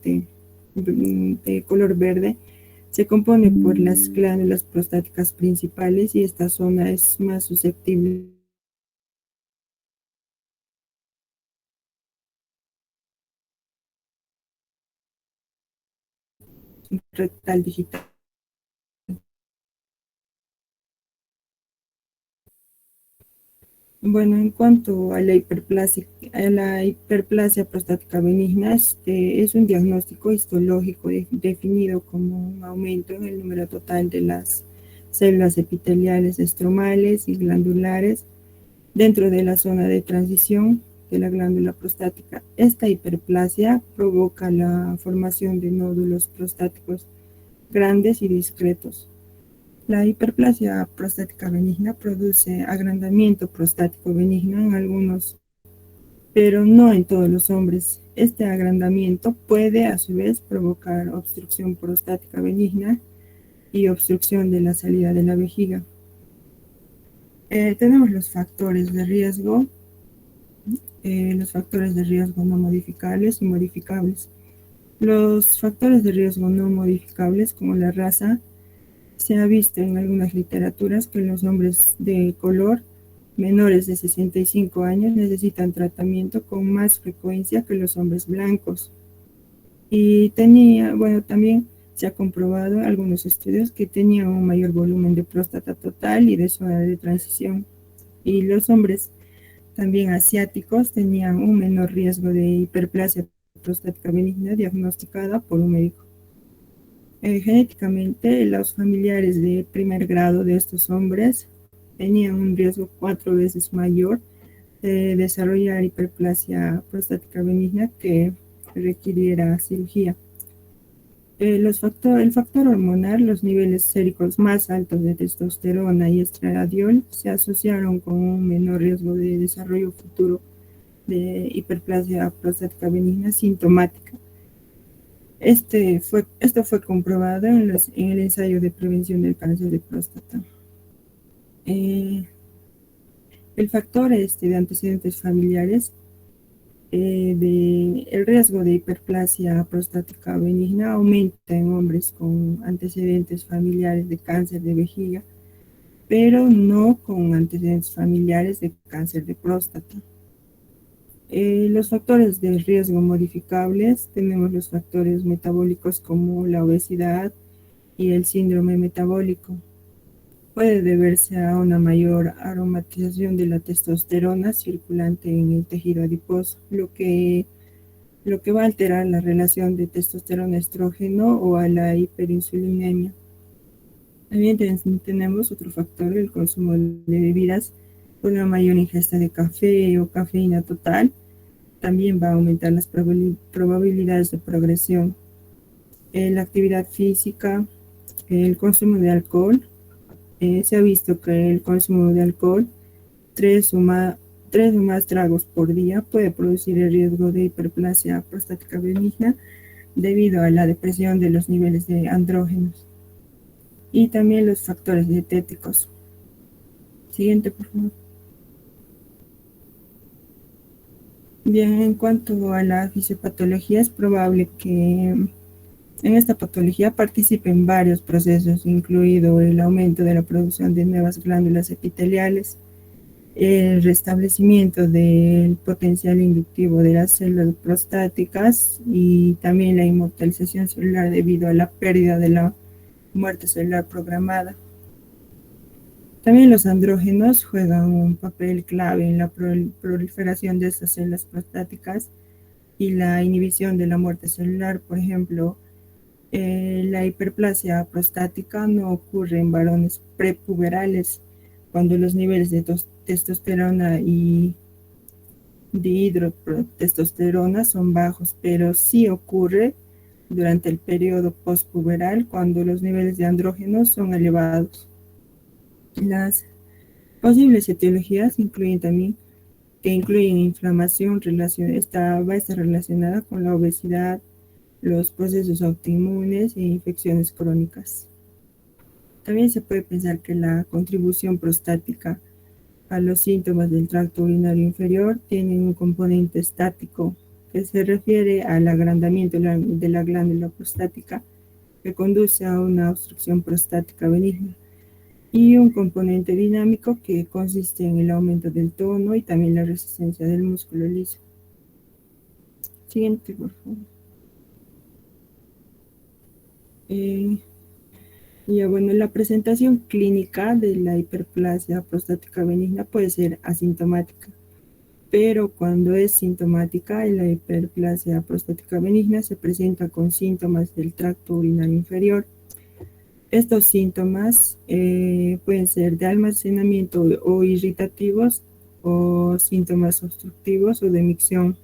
de color verde se compone por las glándulas prostáticas principales y esta zona es más susceptible rectal digital. Bueno, en cuanto a la hiperplasia prostática benigna, este es un diagnóstico histológico definido como un aumento en el número total de las células epiteliales estromales y glandulares dentro de la zona de transición de la glándula prostática. Esta hiperplasia provoca la formación de nódulos prostáticos grandes y discretos. La hiperplasia prostática benigna produce agrandamiento prostático benigno en algunos, pero no en todos los hombres. Este agrandamiento puede a su vez provocar obstrucción prostática benigna y obstrucción de la salida de la vejiga. Tenemos los factores de riesgo no modificables y modificables. Los factores de riesgo no modificables, como la raza, se ha visto en algunas literaturas que los hombres de color menores de 65 años necesitan tratamiento con más frecuencia que los hombres blancos. Y también se ha comprobado en algunos estudios que tenían un mayor volumen de próstata total y de zona de transición. Y los hombres también asiáticos tenían un menor riesgo de hiperplasia prostática benigna diagnosticada por un médico. Genéticamente, los familiares de primer grado de estos hombres tenían un riesgo 4 veces mayor de desarrollar hiperplasia prostática benigna que requiriera cirugía. El factor hormonal, los niveles séricos más altos de testosterona y estradiol se asociaron con un menor riesgo de desarrollo futuro de hiperplasia prostática benigna sintomática. Esto fue comprobado en el ensayo de prevención del cáncer de próstata. El factor de antecedentes familiares, el riesgo de hiperplasia prostática benigna aumenta en hombres con antecedentes familiares de cáncer de vejiga, pero no con antecedentes familiares de cáncer de próstata. Los factores de riesgo modificables, tenemos los factores metabólicos como la obesidad y el síndrome metabólico. Puede deberse a una mayor aromatización de la testosterona circulante en el tejido adiposo, lo que va a alterar la relación de testosterona-estrógeno o a la hiperinsulinemia. También tenemos otro factor, el consumo de bebidas con una mayor ingesta de café o cafeína total. También va a aumentar las probabilidades de progresión. La actividad física, el consumo de alcohol. Se ha visto que el consumo de alcohol, 3 o más tragos por día, puede producir el riesgo de hiperplasia prostática benigna debido a la depresión de los niveles de andrógenos. Y también los factores dietéticos. Siguiente, por favor. Bien, en cuanto a la fisiopatología, es probable que en esta patología participen varios procesos, incluido el aumento de la producción de nuevas glándulas epiteliales, el restablecimiento del potencial inductivo de las células prostáticas y también la inmortalización celular debido a la pérdida de la muerte celular programada. También los andrógenos juegan un papel clave en la proliferación de estas células prostáticas y la inhibición de la muerte celular. Por ejemplo, la hiperplasia prostática no ocurre en varones prepuberales cuando los niveles de testosterona y dihidrotestosterona son bajos, pero sí ocurre durante el periodo postpuberal cuando los niveles de andrógenos son elevados. Las posibles etiologías incluyen inflamación, va a estar relacionada con la obesidad, los procesos autoinmunes e infecciones crónicas. También se puede pensar que la contribución prostática a los síntomas del tracto urinario inferior tiene un componente estático que se refiere al agrandamiento de la glándula prostática, que conduce a una obstrucción prostática benigna, y un componente dinámico que consiste en el aumento del tono y también la resistencia del músculo liso. Siguiente, por favor. Ya bueno, la presentación clínica de la hiperplasia prostática benigna puede ser asintomática, pero cuando es sintomática, la hiperplasia prostática benigna se presenta con síntomas del tracto urinario inferior. Estos síntomas pueden ser de almacenamiento o irritativos, o síntomas obstructivos o de micción.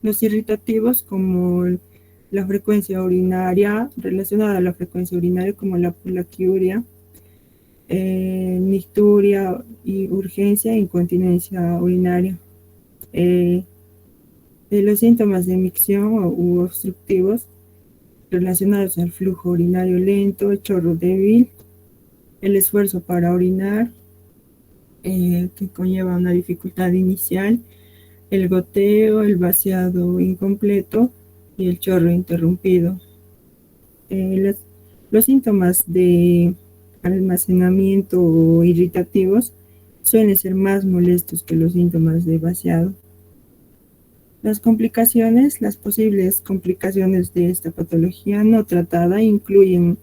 Los irritativos, como la frecuencia urinaria, relacionada a la frecuencia urinaria, como la poliuria, nicturia y urgencia e incontinencia urinaria. De los síntomas de micción u obstructivos relacionados al flujo urinario lento, el chorro débil, el esfuerzo para orinar, que conlleva una dificultad inicial, el goteo, el vaciado incompleto y el chorro interrumpido. Los síntomas de almacenamiento o irritativos suelen ser más molestos que los síntomas de vaciado. Las complicaciones, las posibles complicaciones de esta patología no tratada incluyen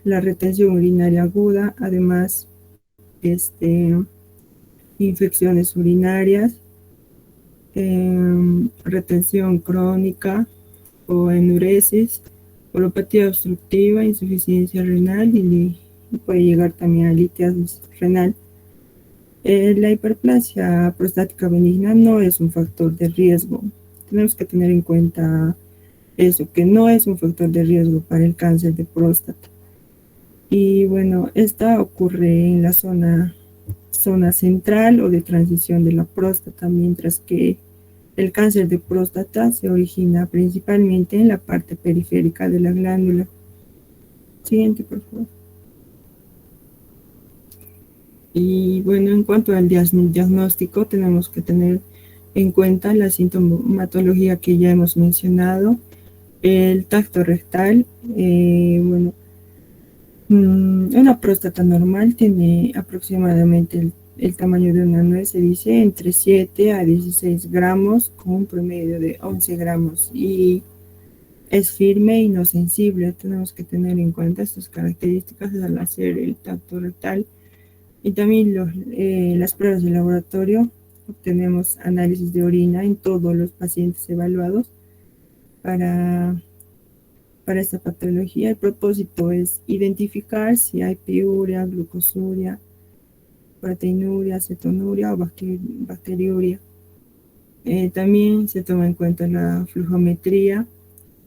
la retención urinaria aguda, además infecciones urinarias, retención crónica o enuresis, uropatía obstructiva, insuficiencia renal y puede llegar también a litiasis renal. La hiperplasia prostática benigna no es un factor de riesgo. Tenemos que tener en cuenta eso, que no es un factor de riesgo para el cáncer de próstata. Y bueno, esta ocurre en la zona central o de transición de la próstata, mientras que el cáncer de próstata se origina principalmente en la parte periférica de la glándula. Siguiente, por favor. Y bueno, en cuanto al diagnóstico, tenemos que tener en cuenta la sintomatología que ya hemos mencionado, el tacto rectal. Bueno, una próstata normal tiene aproximadamente el tamaño de una nuez, se dice, entre 7 a 16 gramos, con un promedio de 11 gramos, y es firme y no sensible. Tenemos que tener en cuenta estas características al hacer el tacto rectal. Y también las pruebas de laboratorio. Obtenemos análisis de orina en todos los pacientes evaluados para esta patología. El propósito es identificar si hay piuria, glucosuria, proteinuria, cetonuria o bacteriuria. También se toma en cuenta la flujometría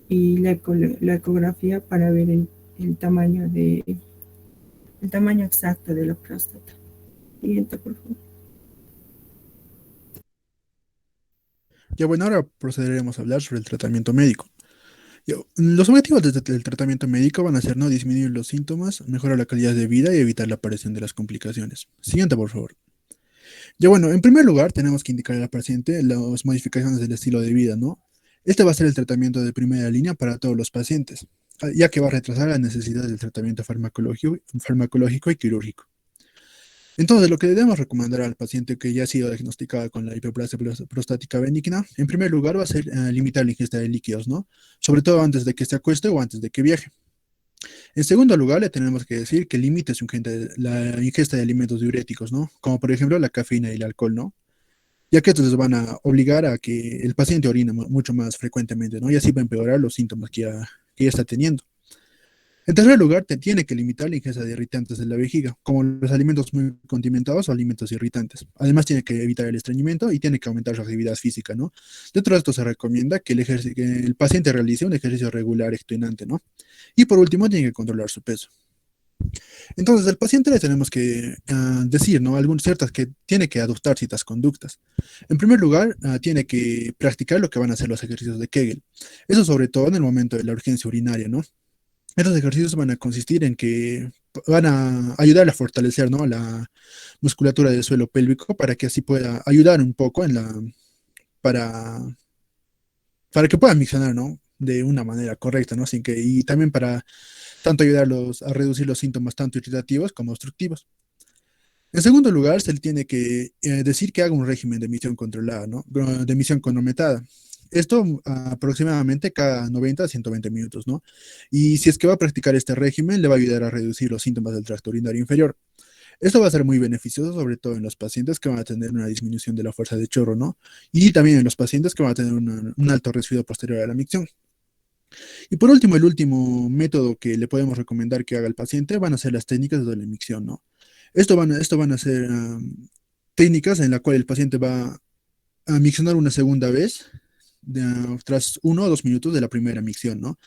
y la ecografía para ver el tamaño exacto de la próstata. Siguiente, por favor. Ya bueno, ahora procederemos a hablar sobre el tratamiento médico. Los objetivos del tratamiento médico van a ser no disminuir los síntomas, mejorar la calidad de vida y evitar la aparición de las complicaciones. Siguiente, por favor. Ya bueno, en primer lugar tenemos que indicar al paciente las modificaciones del estilo de vida, ¿no? Este va a ser el tratamiento de primera línea para todos los pacientes, ya que va a retrasar la necesidad del tratamiento farmacológico y quirúrgico. Entonces, lo que debemos recomendar al paciente que ya ha sido diagnosticado con la hiperplasia prostática benigna, en primer lugar va a ser limitar la ingesta de líquidos, ¿no? Sobre todo antes de que se acueste o antes de que viaje. En segundo lugar, le tenemos que decir que limite la ingesta de alimentos diuréticos, ¿no? Como por ejemplo la cafeína y el alcohol, ¿no? Ya que estos van a obligar a que el paciente orine mucho más frecuentemente, ¿no? Y así va a empeorar los síntomas que ya está teniendo. En tercer lugar, tiene que limitar la ingesta de irritantes de la vejiga, como los alimentos muy condimentados o alimentos irritantes. Además, tiene que evitar el estreñimiento y tiene que aumentar su actividad física, ¿no? Dentro de esto se recomienda que que el paciente realice un ejercicio regular extenuante, ¿no? Y por último, tiene que controlar su peso. Entonces, al paciente le tenemos que decir, ¿no? Algunas ciertas que tiene que adoptar ciertas conductas. En primer lugar, tiene que practicar lo que van a ser los ejercicios de Kegel. Eso sobre todo en el momento de la urgencia urinaria, ¿no? Estos ejercicios van a consistir en que van a ayudar a fortalecer, ¿no? La musculatura del suelo pélvico para que así pueda ayudar un poco para para que puedan miccionar, ¿no? De una manera correcta, ¿no? Sin que, y también para tanto ayudarlos a reducir los síntomas tanto irritativos como obstructivos. En segundo lugar, se le tiene que decir que haga un régimen de emisión controlada, ¿no? De emisión cronometrada. Esto aproximadamente cada 90 a 120 minutos, ¿no? Y si es que va a practicar este régimen, le va a ayudar a reducir los síntomas del tracto urinario inferior. Esto va a ser muy beneficioso, sobre todo en los pacientes que van a tener una disminución de la fuerza de chorro, ¿no? Y también en los pacientes que van a tener un alto resfriado posterior a la micción. Y por último, el último método que le podemos recomendar que haga el paciente van a ser las técnicas de la micción, ¿no? Esto van a ser técnicas en la cual el paciente va a miccionar una segunda vez tras 1 o 2 minutos de la primera micción, ¿no?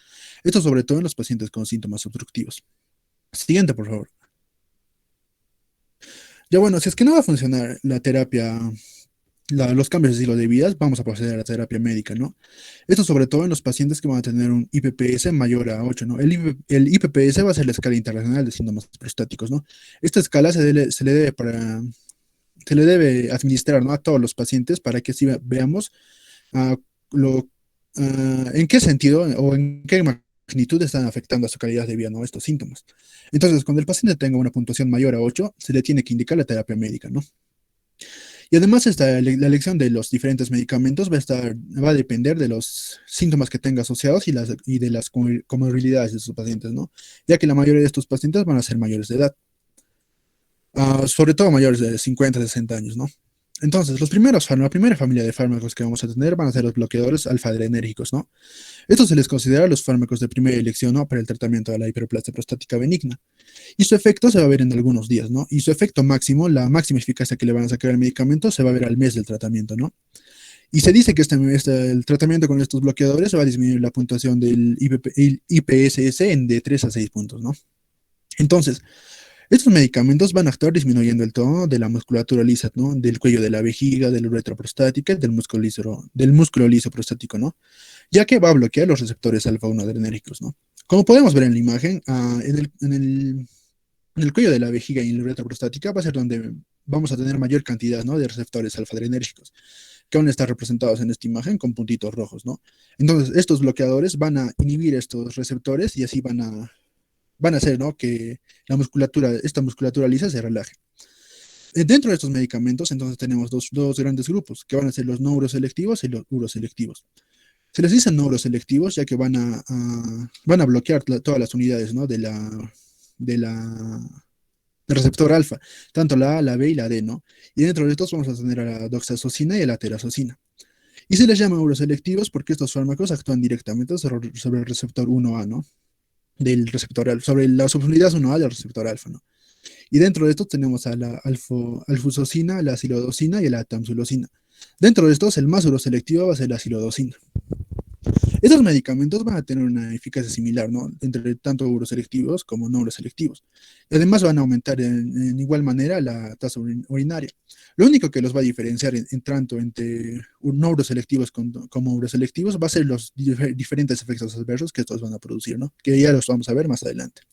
Esto sobre todo en los pacientes con síntomas obstructivos. Siguiente, por favor. Ya bueno, si es que no va a funcionar la terapia, los cambios de estilo de vida, vamos a proceder a la terapia médica, ¿no? Esto sobre todo en los pacientes que van a tener un IPPS mayor a 8, ¿no? El IPPS va a ser la escala internacional de síntomas prostáticos, ¿no? Esta escala se le debe administrar, ¿no? A todos los pacientes para que así veamos ah, lo, en qué sentido o en qué magnitud están afectando a su calidad de vida, ¿no? Estos síntomas. Entonces, cuando el paciente tenga una puntuación mayor a 8, se le tiene que indicar la terapia médica, ¿no? Y además la elección de los diferentes medicamentos va a depender de los síntomas que tenga asociados y de las comorbilidades de sus pacientes, ¿no? Ya que la mayoría de estos pacientes van a ser mayores de edad, sobre todo mayores de 50, 60 años, ¿no? Entonces, la primera familia de fármacos que vamos a tener van a ser los bloqueadores alfa-adrenérgicos, ¿no? Estos se les considera los fármacos de primera elección, ¿no? Para el tratamiento de la hiperplasia prostática benigna. Y su efecto se va a ver en algunos días, ¿no? Y su efecto máximo, la máxima eficacia que le van a sacar al medicamento, se va a ver al mes del tratamiento, ¿no? Y se dice que el tratamiento con estos bloqueadores va a disminuir la puntuación del IPSS en de 3 a 6 puntos, ¿no? Entonces, estos medicamentos van a actuar disminuyendo el tono de la musculatura lisa, ¿no? Del cuello de la vejiga, de la uretra prostática, del músculo liso prostático, ¿no? Ya que va a bloquear los receptores alfa-1 adrenérgicos, ¿no? Como podemos ver en la imagen, en el cuello de la vejiga y en la uretra prostática va a ser donde vamos a tener mayor cantidad, ¿no? De receptores alfa-adrenérgicos, que van a estar representados en esta imagen con puntitos rojos, ¿no? Entonces, estos bloqueadores van a inhibir estos receptores y así van a hacer, ¿no? Que esta musculatura lisa se relaje. Dentro de estos medicamentos, entonces tenemos dos grandes grupos, que van a ser los neuroselectivos y los uroselectivos. Se les dice neuroselectivos ya que van a bloquear todas las unidades, ¿no? De la, del receptor alfa, tanto la A, la B y la D, ¿no? Y dentro de estos vamos a tener a la doxazosina y a la terazosina. Y se les llama neuroselectivos porque estos fármacos actúan directamente sobre el receptor 1A, ¿no? Del receptor alfa, sobre la subunidad 1A del receptor alfa, ¿no? Y dentro de estos tenemos a la alfusosina, la silodosina y la tamsulosina. Dentro de estos, el más uroselectivo va a ser la silodosina. Estos medicamentos van a tener una eficacia similar, ¿no? Entre tanto uroselectivos como no uroselectivos. Y además van a aumentar en igual manera la tasa urinaria. Lo único que los va a diferenciar tanto entre no uroselectivos como uroselectivos va a ser los diferentes efectos adversos que estos van a producir, ¿no? Que ya los vamos a ver más adelante.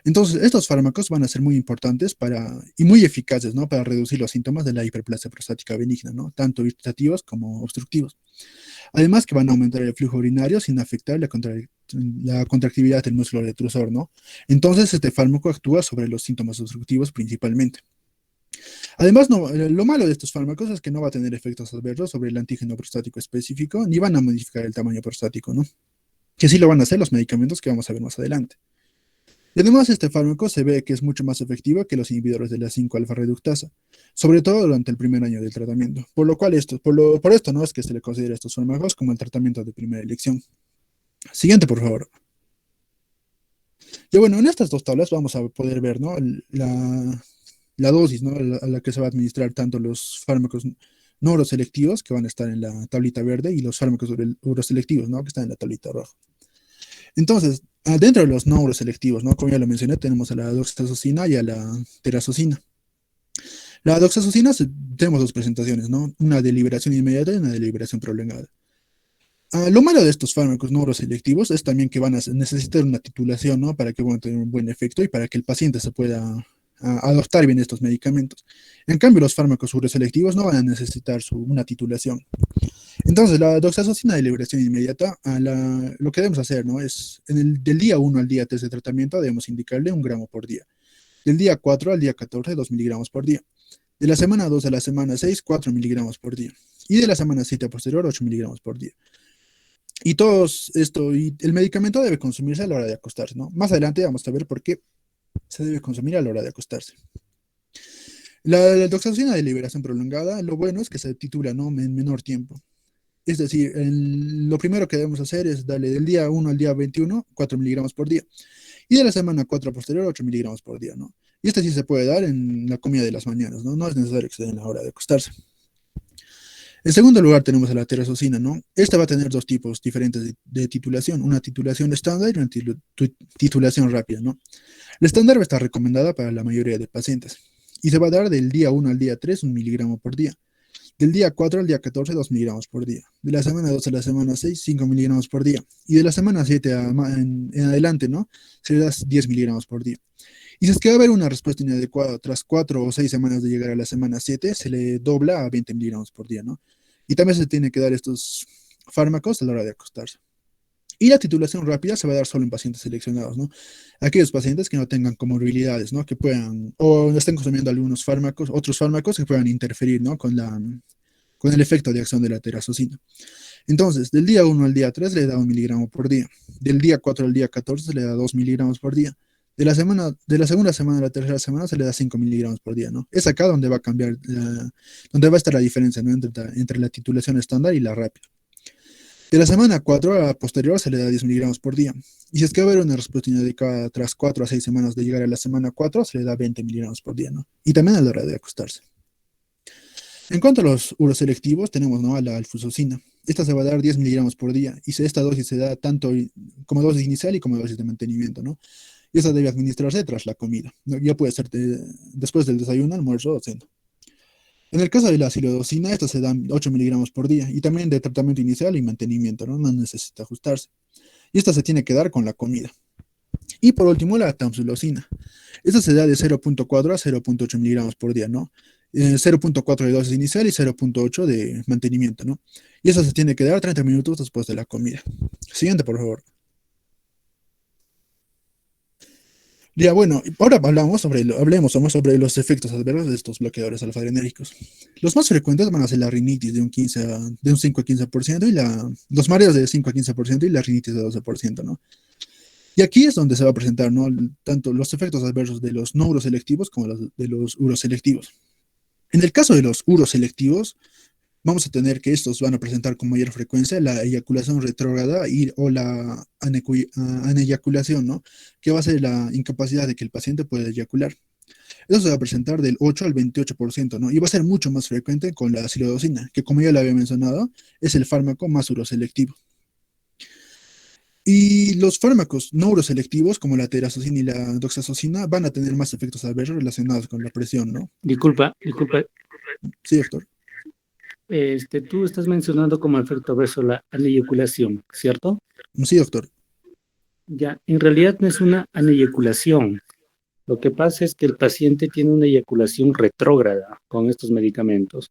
Entonces, estos fármacos van a ser muy importantes y muy eficaces, ¿no? Para reducir los síntomas de la hiperplasia prostática benigna, ¿no? Tanto irritativos como obstructivos. Además que van a aumentar el flujo urinario sin afectar la contractividad del músculo retrusor, ¿no? Entonces, este fármaco actúa sobre los síntomas obstructivos principalmente. Además, lo malo de estos fármacos es que no va a tener efectos adversos sobre el antígeno prostático específico, ni van a modificar el tamaño prostático, ¿no? Que sí lo van a hacer los medicamentos que vamos a ver más adelante. Y además, este fármaco se ve que es mucho más efectivo que los inhibidores de la 5-alfa reductasa, sobre todo durante el primer año del tratamiento, por lo cual por esto no es que se le considera estos fármacos como el tratamiento de primera elección. Siguiente, por favor. Y bueno, en estas dos tablas vamos a poder ver, ¿no? La dosis, ¿no? A la que se va a administrar tanto los fármacos no uroselectivos, que van a estar en la tablita verde, y los fármacos uroselectivos, ¿no? Que están en la tablita roja. Entonces, dentro de los no uroselectivos, ¿no? Como ya lo mencioné, tenemos a la doxazosina y a la terazosina. La doxazosina tenemos dos presentaciones, ¿no? Una de liberación inmediata y una de liberación prolongada. Lo malo de estos fármacos neuroselectivos es también que van a necesitar una titulación, ¿no? Para que puedan tener un buen efecto y para que el paciente se pueda adoptar bien estos medicamentos. En cambio, los fármacos uroselectivos no van a necesitar una titulación. Entonces, la doxazocina de liberación inmediata, lo que debemos hacer, ¿no? Del día 1 al día 3 de tratamiento debemos indicarle 1 gramo por día. Del día 4 al día 14, 2 miligramos por día. De la semana 2 a la semana 6, 4 miligramos por día. Y de la semana 7 a posterior, 8 miligramos por día. Y el medicamento debe consumirse a la hora de acostarse, ¿no? Más adelante vamos a ver por qué se debe consumir a la hora de acostarse. La doxazocina de liberación prolongada, lo bueno es que se titula, ¿no? En menor tiempo. Es decir, lo primero que debemos hacer es darle del día 1 al día 21, 4 miligramos por día. Y de la semana 4 a posterior, 8 miligramos por día, ¿no? Y este sí se puede dar en la comida de las mañanas, ¿no? No es necesario que se den a la hora de acostarse. En segundo lugar tenemos a la terazocina, ¿no? Esta va a tener dos tipos diferentes de titulación, una titulación estándar y una titulación rápida, ¿no? La estándar va a estar recomendada para la mayoría de pacientes y se va a dar del día 1 al día 3, 1 miligramo por día. Del día 4 al día 14, 2 miligramos por día. De la semana 2 a la semana 6, 5 miligramos por día. Y de la semana 7 en adelante, ¿no? Se le da 10 miligramos por día. Y si es que va a haber una respuesta inadecuada tras 4 o 6 semanas de llegar a la semana 7, se le dobla a 20 miligramos por día, ¿no? Y también se tiene que dar estos fármacos a la hora de acostarse. Y la titulación rápida se va a dar solo en pacientes seleccionados, ¿no? Aquellos pacientes que no tengan comorbilidades, ¿no? Que puedan, o estén consumiendo algunos fármacos, otros fármacos que puedan interferir, ¿no? Con el efecto de acción de la terazocina. Entonces, del día 1 al día 3 le da 1 miligramo por día. Del día 4 al día 14 se le da 2 miligramos por día. De la segunda semana a la tercera semana se le da 5 miligramos por día, ¿no? Es acá donde va a cambiar, donde va a estar la diferencia, ¿no? Entre la titulación estándar y la rápida. De la semana 4 a la posterior se le da 10 miligramos por día. Y si es que va a haber una respuesta inadecuada tras 4 a 6 semanas de llegar a la semana 4, se le da 20 miligramos por día, ¿no? Y también a la hora de acostarse. En cuanto a los uroselectivos, tenemos, ¿no? A la alfusocina. Esta se va a dar 10 miligramos por día. Y esta dosis se da tanto como dosis inicial y como dosis de mantenimiento, ¿no? Y esta debe administrarse tras la comida, ¿no? Ya puede ser después del desayuno, almuerzo o cena. En el caso de la silodosina, esta se dan 8 miligramos por día y también de tratamiento inicial y mantenimiento, ¿no? No necesita ajustarse. Y esta se tiene que dar con la comida. Y por último, la tamsulosina. Esta se da de 0,4 a 0,8 miligramos por día, ¿no? 0,4 de dosis inicial y 0,8 de mantenimiento, ¿no? Y esta se tiene que dar 30 minutos después de la comida. Siguiente, por favor. Ya, bueno, ahora hablemos más sobre los efectos adversos de estos bloqueadores alfa-adrenérgicos. Los más frecuentes van a ser la rinitis de un 5 a 15% y los mareos de 5 a 15% y la rinitis de 12%, ¿no? Y aquí es donde se va a presentar, ¿no? Tanto los efectos adversos de los no uroselectivos como los de los uroselectivos. En el caso de los uroselectivos, vamos a tener que estos van a presentar con mayor frecuencia la eyaculación retrógrada o la aneyaculación, ¿no? Que va a ser la incapacidad de que el paciente pueda eyacular. Eso se va a presentar del 8 al 28%, ¿no? Y va a ser mucho más frecuente con la silodosina, que como ya lo había mencionado, es el fármaco más uroselectivo. Y los fármacos no uroselectivos, como la terazocina y la doxazocina, van a tener más efectos adversos relacionados con la presión, ¿no? Disculpa, Sí, doctor. tú estás mencionando como efecto adverso la aneyaculación, ¿cierto? Sí, doctor. Ya, en realidad no es una aneyaculación. Lo que pasa es que el paciente tiene una eyaculación retrógrada con estos medicamentos.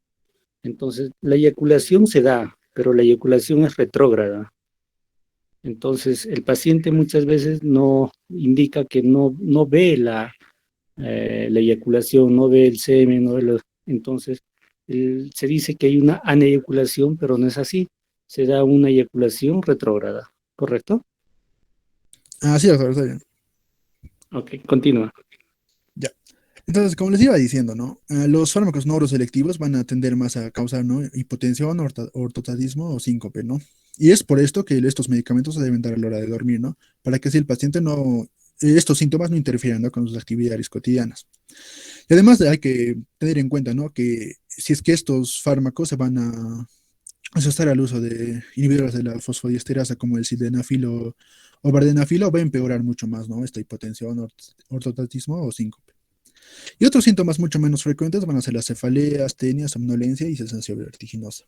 Entonces, la eyaculación se da, pero la eyaculación es retrógrada. Entonces, el paciente muchas veces no indica que no ve la eyaculación, no ve el semen, no ve entonces se dice que hay una aneyaculación, pero no es así. Se da una eyaculación retrógrada, ¿correcto? Ah, sí, doctor, está bien. Ok, continúa. Ya. Entonces, como les iba diciendo, ¿no? Los fármacos no uroselectivos van a tender más a causar, ¿no? Hipotensión, ortotatismo o síncope, ¿no? Y es por esto que estos medicamentos se deben dar a la hora de dormir, ¿no? Para que si el paciente estos síntomas no interfieran, ¿no? Con sus actividades cotidianas. Y además hay que tener en cuenta, ¿no? Que si es que estos fármacos se van a asociar al uso de inhibidores de la fosfodiesterasa como el sildenafil o vardenafil, va a empeorar mucho más, ¿no? Esta hipotensión, ortotatismo o síncope. Y otros síntomas mucho menos frecuentes van a ser la cefalea, astenia, somnolencia y sensación vertiginosa.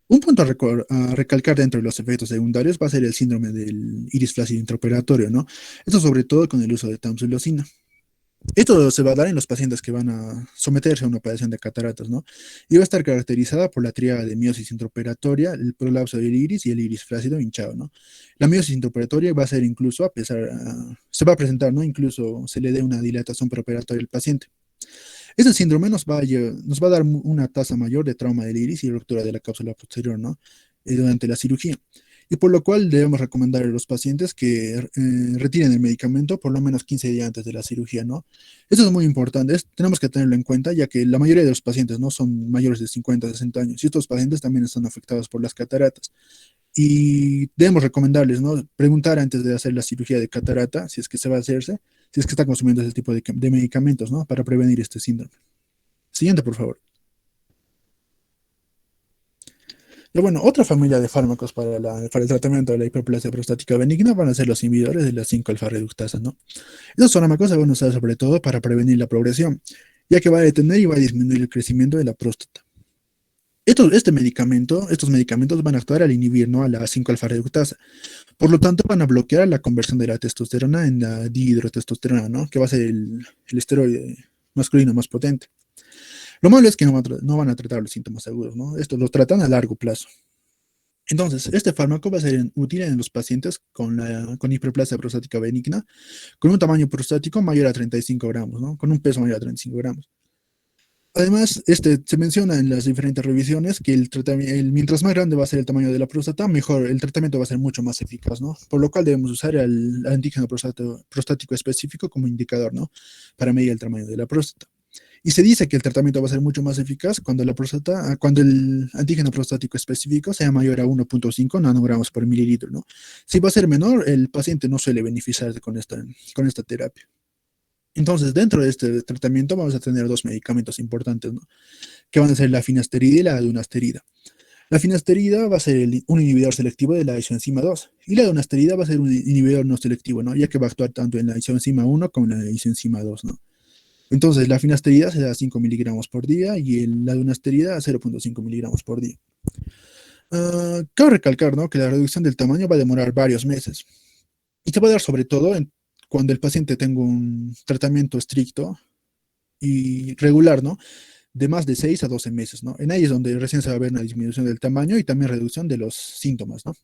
Un punto a recalcar dentro de los efectos secundarios va a ser el síndrome del iris flácido intraoperatorio, ¿no? Esto sobre todo con el uso de tamsulosina. Esto se va a dar en los pacientes que van a someterse a una operación de cataratas, ¿no? Y va a estar caracterizada por la tríada de miosis intraoperatoria, el prolapso del iris y el iris flácido hinchado, ¿no? La miosis intraoperatoria va a ser incluso, se va a presentar, ¿no? Incluso se le dé una dilatación preoperatoria al paciente. Este síndrome nos va a dar una tasa mayor de trauma del iris y ruptura de la cápsula posterior, ¿no? Durante la cirugía. Y por lo cual debemos recomendar a los pacientes que retiren el medicamento por lo menos 15 días antes de la cirugía, ¿no? Esto es muy importante, tenemos que tenerlo en cuenta, ya que la mayoría de los pacientes no son mayores de 50 60 años, y estos pacientes también están afectados por las cataratas. Y debemos recomendarles, ¿no? Preguntar antes de hacer la cirugía de catarata, si es que se va a hacerse, si es que está consumiendo ese tipo de medicamentos, ¿no? Para prevenir este síndrome. Siguiente, por favor. Y bueno, otra familia de fármacos para el tratamiento de la hiperplasia prostática benigna van a ser los inhibidores de la 5-alfa reductasa, ¿no? Estos fármacos se van a usar sobre todo para prevenir la progresión, ya que va a detener y va a disminuir el crecimiento de la próstata. Estos medicamentos van a actuar al inhibir, ¿no? A la 5-alfa reductasa. Por lo tanto, van a bloquear la conversión de la testosterona en la dihidrotestosterona, ¿no? Que va a ser el esteroide masculino más potente. Lo malo es que no van a tratar los síntomas agudos, ¿no? Estos los tratan a largo plazo. Entonces, este fármaco va a ser útil en los pacientes con hiperplasia prostática benigna, con un tamaño prostático mayor a 35 gramos, ¿no? Con un peso mayor a 35 gramos. Además, se menciona en las diferentes revisiones que mientras más grande va a ser el tamaño de la próstata, mejor el tratamiento va a ser mucho más eficaz, ¿no? Por lo cual debemos usar el antígeno prostático específico como indicador, ¿no? Para medir el tamaño de la próstata. Y se dice que el tratamiento va a ser mucho más eficaz cuando cuando el antígeno prostático específico sea mayor a 1.5 nanogramos por mililitro, ¿no? Si va a ser menor, el paciente no suele beneficiarse con esta terapia. Entonces, dentro de este tratamiento vamos a tener dos medicamentos importantes, ¿no? Que van a ser la finasterida y la dunasterida. La finasterida va a ser un inhibidor selectivo de la isoenzima 2 y la dunasterida va a ser un inhibidor no selectivo, ¿no? Ya que va a actuar tanto en la isoenzima 1 como en la isoenzima 2, ¿no? Entonces, la finasterida se da 5 miligramos por día y la dunasterida a 0.5 miligramos por día. Cabe recalcar, ¿no? Que la reducción del tamaño va a demorar varios meses y se va a dar sobre todo cuando el paciente tenga un tratamiento estricto y regular, ¿no? De más de 6 a 12 meses, ¿no? En ahí es donde recién se va a ver una disminución del tamaño y también reducción de los síntomas, ¿no?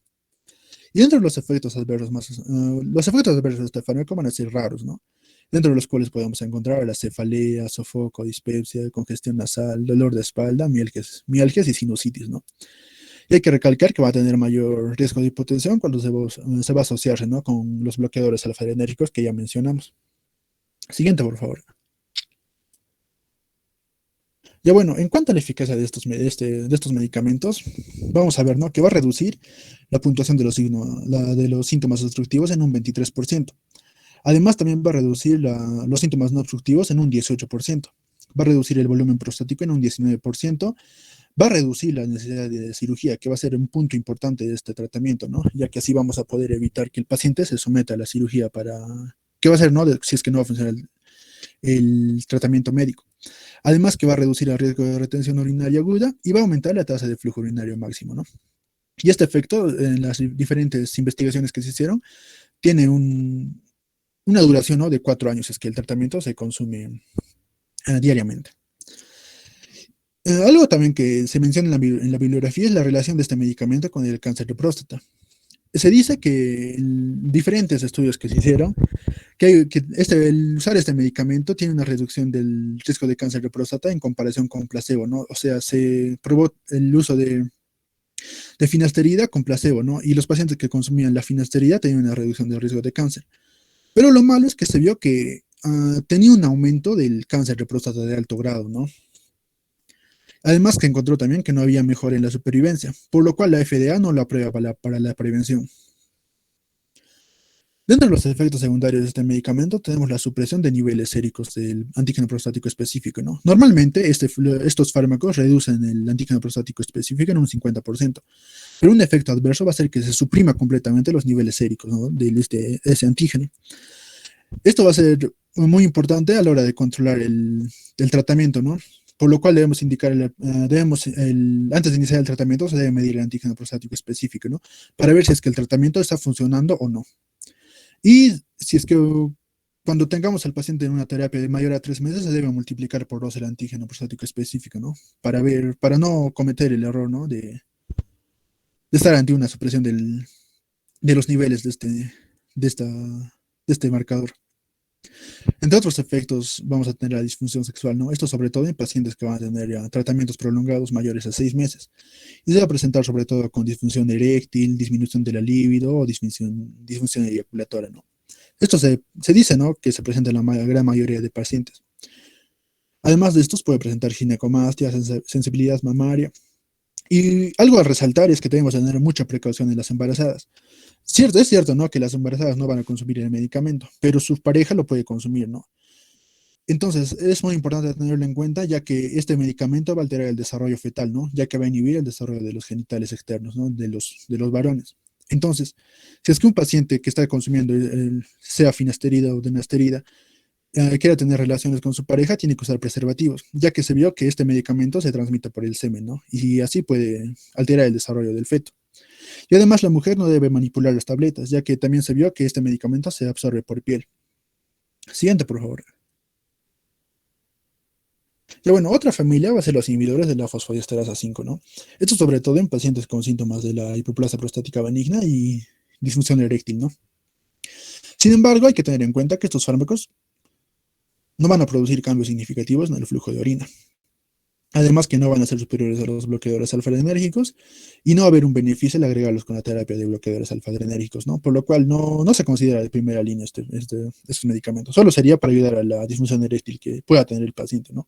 Y dentro de los efectos adversos los efectos adversos de este fármaco van a ser raros, ¿no? Dentro de los cuales podemos encontrar la cefalea, sofoco, dispepsia, congestión nasal, dolor de espalda, mialgias y sinusitis, ¿no? Y hay que recalcar que va a tener mayor riesgo de hipotensión cuando se va a asociarse, ¿no? Con los bloqueadores alfa-adrenérgicos que ya mencionamos. Siguiente, por favor. Ya bueno, en cuanto a la eficacia de estos medicamentos, vamos a ver, ¿no? Que va a reducir la puntuación de de los síntomas obstructivos en un 23%. Además, también va a reducir los síntomas no obstructivos en un 18%. Va a reducir el volumen prostático en un 19%. Va a reducir la necesidad de cirugía, que va a ser un punto importante de este tratamiento, ¿no? Ya que así vamos a poder evitar que el paciente se someta a la cirugía ¿qué va a ser, no? Si es que no va a funcionar el tratamiento médico. Además que va a reducir el riesgo de retención urinaria aguda y va a aumentar la tasa de flujo urinario máximo, ¿no? Y este efecto, en las diferentes investigaciones que se hicieron, tiene una duración, ¿no? De 4 años, es que el tratamiento se consume diariamente. Algo también que se menciona en la bibliografía es la relación de este medicamento con el cáncer de próstata. Se dice que en diferentes estudios que se hicieron, el usar este medicamento tiene una reducción del riesgo de cáncer de próstata en comparación con placebo, ¿no? O sea, se probó el uso de finasterida con placebo, ¿no? Y los pacientes que consumían la finasterida tenían una reducción del riesgo de cáncer. Pero lo malo es que se vio que tenía un aumento del cáncer de próstata de alto grado, ¿no? Además que encontró también que no había mejora en la supervivencia, por lo cual la FDA no lo aprueba para la prevención. Dentro de los efectos secundarios de este medicamento tenemos la supresión de niveles séricos del antígeno prostático específico, ¿no? Normalmente estos fármacos reducen el antígeno prostático específico en un 50%, pero un efecto adverso va a ser que se suprima completamente los niveles séricos, ¿no? De ese antígeno. Esto va a ser muy importante a la hora de controlar el tratamiento, ¿no? Por lo cual debemos antes de iniciar el tratamiento se debe medir el antígeno prostático específico, ¿no? Para ver si es que el tratamiento está funcionando o no. Y si es que cuando tengamos al paciente en una terapia de mayor a 3 meses, se debe multiplicar por 2 el antígeno prostático específico, ¿no? Para no cometer el error, ¿no? De estar ante una supresión de los niveles de esta, de este marcador. Entre otros efectos, vamos a tener la disfunción sexual, ¿no? Esto sobre todo en pacientes que van a tener ya tratamientos prolongados mayores a 6 meses. Y se va a presentar sobre todo con disfunción eréctil, disminución de la libido o disfunción eyaculatoria, ¿no? Esto se dice, ¿no? Que se presenta en la gran mayoría de pacientes. Además de estos, puede presentar ginecomastia, sensibilidad mamaria. Y algo a resaltar es que debemos tener mucha precaución en las embarazadas. Es cierto, ¿no? Que las embarazadas no van a consumir el medicamento, pero su pareja lo puede consumir, ¿no? Entonces, es muy importante tenerlo en cuenta, ya que este medicamento va a alterar el desarrollo fetal, ¿no? Ya que va a inhibir el desarrollo de los genitales externos, ¿no? De los varones. Entonces, si es que un paciente que está consumiendo, sea finasterida o denasterida, quiera tener relaciones con su pareja, tiene que usar preservativos, ya que se vio que este medicamento se transmite por el semen, ¿no? Y así puede alterar el desarrollo del feto. Y además la mujer no debe manipular las tabletas, ya que también se vio que este medicamento se absorbe por piel. Siguiente, por favor. Ya bueno, otra familia va a ser los inhibidores de la fosfodiesterasa 5, ¿no? Esto sobre todo en pacientes con síntomas de la hiperplasia prostática benigna y disfunción eréctil, ¿no? Sin embargo, hay que tener en cuenta que estos fármacos no van a producir cambios significativos en el flujo de orina. Además que no van a ser superiores a los bloqueadores alfa-adrenérgicos y no va a haber un beneficio al agregarlos con la terapia de bloqueadores alfa-adrenérgicos, ¿no? Por lo cual no se considera de primera línea estos medicamentos. Solo sería para ayudar a la disfunción eréctil que pueda tener el paciente, ¿no?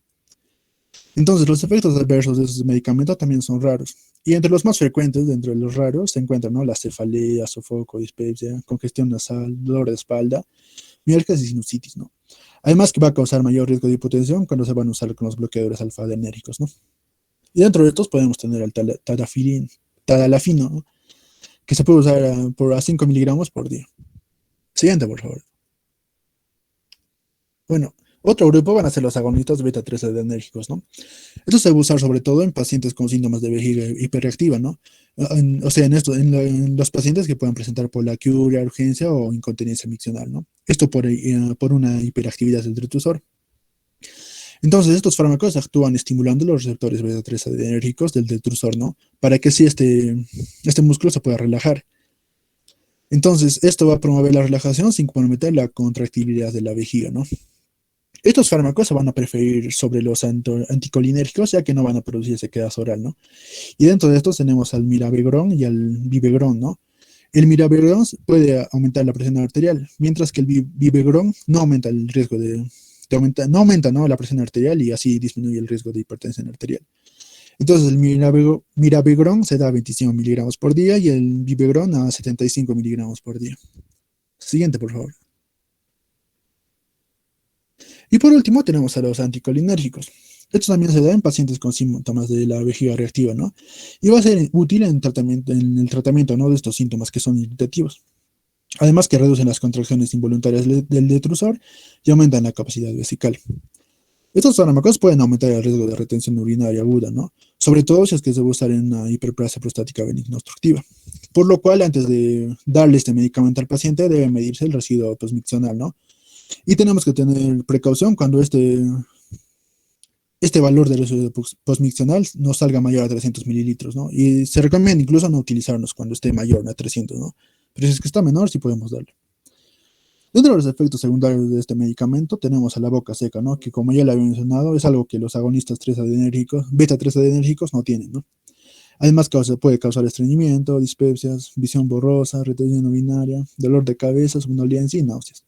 Entonces, los efectos adversos de estos medicamentos también son raros. Y entre los más frecuentes, dentro de los raros, se encuentran, ¿no? La cefalea, sofoco, dispepsia, congestión nasal, dolor de espalda, mialgias y sinusitis, ¿no? Además que va a causar mayor riesgo de hipotensión cuando se van a usar con los bloqueadores alfa-adrenérgicos, ¿no? Y dentro de estos podemos tener el tadalafino, ¿no? Que se puede usar a 5 miligramos por día. Siguiente, por favor. Bueno, otro grupo van a ser los agonistas beta-3 adrenérgicos, ¿no? Esto se va a usar sobre todo en pacientes con síntomas de vejiga hiperreactiva, ¿no? O sea, en los pacientes que puedan presentar poliaquiuria, urgencia o incontinencia miccional, ¿no? Esto por una hiperactividad del retrusor. Entonces, estos fármacos actúan estimulando los receptores beta-3 adrenérgicos del detrusor, ¿no? Para que así este músculo se pueda relajar. Entonces, esto va a promover la relajación sin comprometer la contractibilidad de la vejiga, ¿no? Estos fármacos se van a preferir sobre los anticolinérgicos, ya que no van a producir sequedad oral, ¿no? Y dentro de estos tenemos al miravigrón y al vivegrón, ¿no? El miravigrón puede aumentar la presión arterial, mientras que el vivegrón no aumenta el riesgo no aumenta, ¿no? La presión arterial y así disminuye el riesgo de hipertensión arterial. Entonces, el miravigrón se da a 25 miligramos por día y el vivegrón a 75 miligramos por día. Siguiente, por favor. Y por último tenemos a los anticolinérgicos. Esto también se da en pacientes con síntomas de la vejiga reactiva, ¿no? Y va a ser útil en el tratamiento, ¿no? De estos síntomas que son irritativos. Además que reducen las contracciones involuntarias del detrusor y aumentan la capacidad vesical. Estos fármacos pueden aumentar el riesgo de retención urinaria aguda, ¿no? Sobre todo si es que se va a usar en una hiperplasia prostática benigna obstructiva. Por lo cual, antes de darle este medicamento al paciente, debe medirse el residuo postmiccional, ¿no? Y tenemos que tener precaución cuando este valor de residuo postmiccional no salga mayor a 300 mililitros, ¿no? Y se recomienda incluso no utilizarnos cuando esté mayor a 300, ¿no? Pero si es que está menor, sí podemos darle. Dentro de los efectos secundarios de este medicamento tenemos a la boca seca, ¿no? Que como ya le había mencionado, es algo que los agonistas beta-3 adrenérgicos no tienen, ¿no? Además, puede causar estreñimiento, dispepsias, visión borrosa, retención urinaria, dolor de cabeza, somnolencia y náuseas.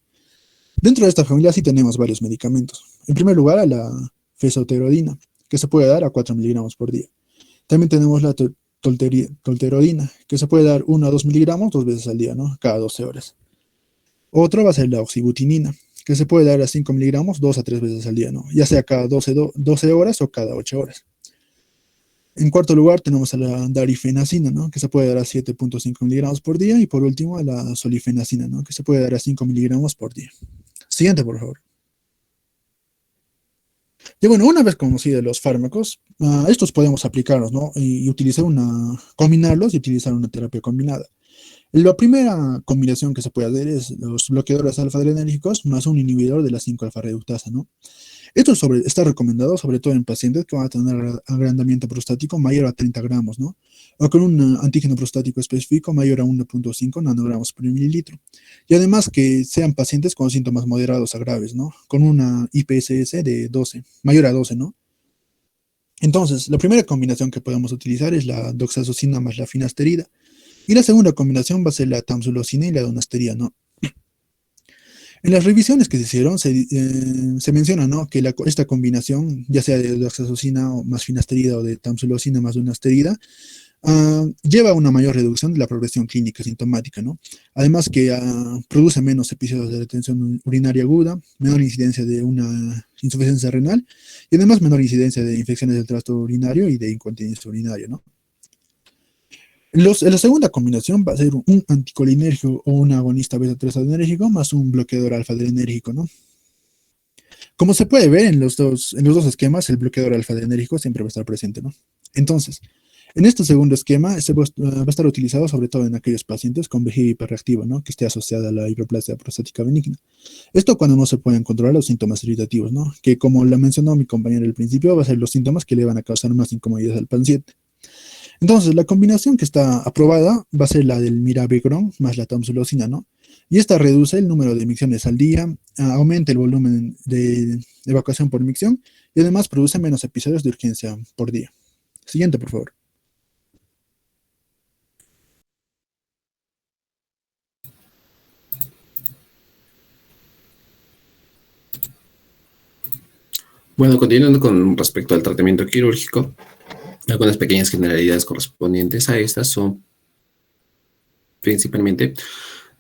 Dentro de esta familia sí tenemos varios medicamentos. En primer lugar, a la fesoterodina, que se puede dar a 4 miligramos por día. También tenemos la tolterodina, que se puede dar 1 a 2 miligramos 2 veces al día, ¿no? Cada 12 horas. Otro va a ser la oxibutinina, que se puede dar a 5 miligramos 2 a 3 veces al día, ¿no? Ya sea cada 12 horas o cada 8 horas. En cuarto lugar tenemos a la darifenacina, ¿no? Que se puede dar a 7.5 miligramos por día. Y por último a la solifenacina, ¿no? Que se puede dar a 5 miligramos por día. Siguiente, por favor. Y bueno, una vez conocidos los fármacos, estos podemos aplicarlos, ¿no? Y combinarlos y utilizar una terapia combinada. La primera combinación que se puede hacer es los bloqueadores alfa-adrenérgicos más un inhibidor de la 5-alfa reductasa, ¿no? Esto está recomendado sobre todo en pacientes que van a tener agrandamiento prostático mayor a 30 gramos, ¿no? O con un antígeno prostático específico mayor a 1.5 nanogramos por mililitro. Y además que sean pacientes con síntomas moderados a graves, ¿no? Con una IPSS de 12, mayor a 12, ¿no? Entonces, la primera combinación que podemos utilizar es la doxazocina más la finasterida. Y la segunda combinación va a ser la tamsulosina y la donasterida, ¿no? En las revisiones que se hicieron se menciona, ¿no?, que esta combinación, ya sea de doxazocina o más finasterida o de tamsulosina más donasterida, lleva a una mayor reducción de la progresión clínica sintomática, ¿no? Además que produce menos episodios de retención urinaria aguda, menor incidencia de una insuficiencia renal y además menor incidencia de infecciones del tracto urinario y de incontinencia urinaria, ¿no? La segunda combinación va a ser un anticolinérgico o un agonista beta-3 adrenérgico más un bloqueador alfa-adrenérgico, ¿no? Como se puede ver en los dos esquemas, el bloqueador alfa-adrenérgico siempre va a estar presente, ¿no? Entonces, en este segundo esquema, va a estar utilizado sobre todo en aquellos pacientes con vejiga hiperreactiva, ¿no?, que esté asociada a la hiperplasia prostática benigna. Esto cuando no se pueden controlar los síntomas irritativos, ¿no?, que como lo mencionó mi compañero al principio, va a ser los síntomas que le van a causar más incomodidad al paciente. Entonces, la combinación que está aprobada va a ser la del mirabegron más la tamsulosina, ¿no? Y esta reduce el número de micciones al día, aumenta el volumen de evacuación por micción y además produce menos episodios de urgencia por día. Siguiente, por favor. Bueno, continuando con respecto al tratamiento quirúrgico, algunas pequeñas generalidades correspondientes a estas son principalmente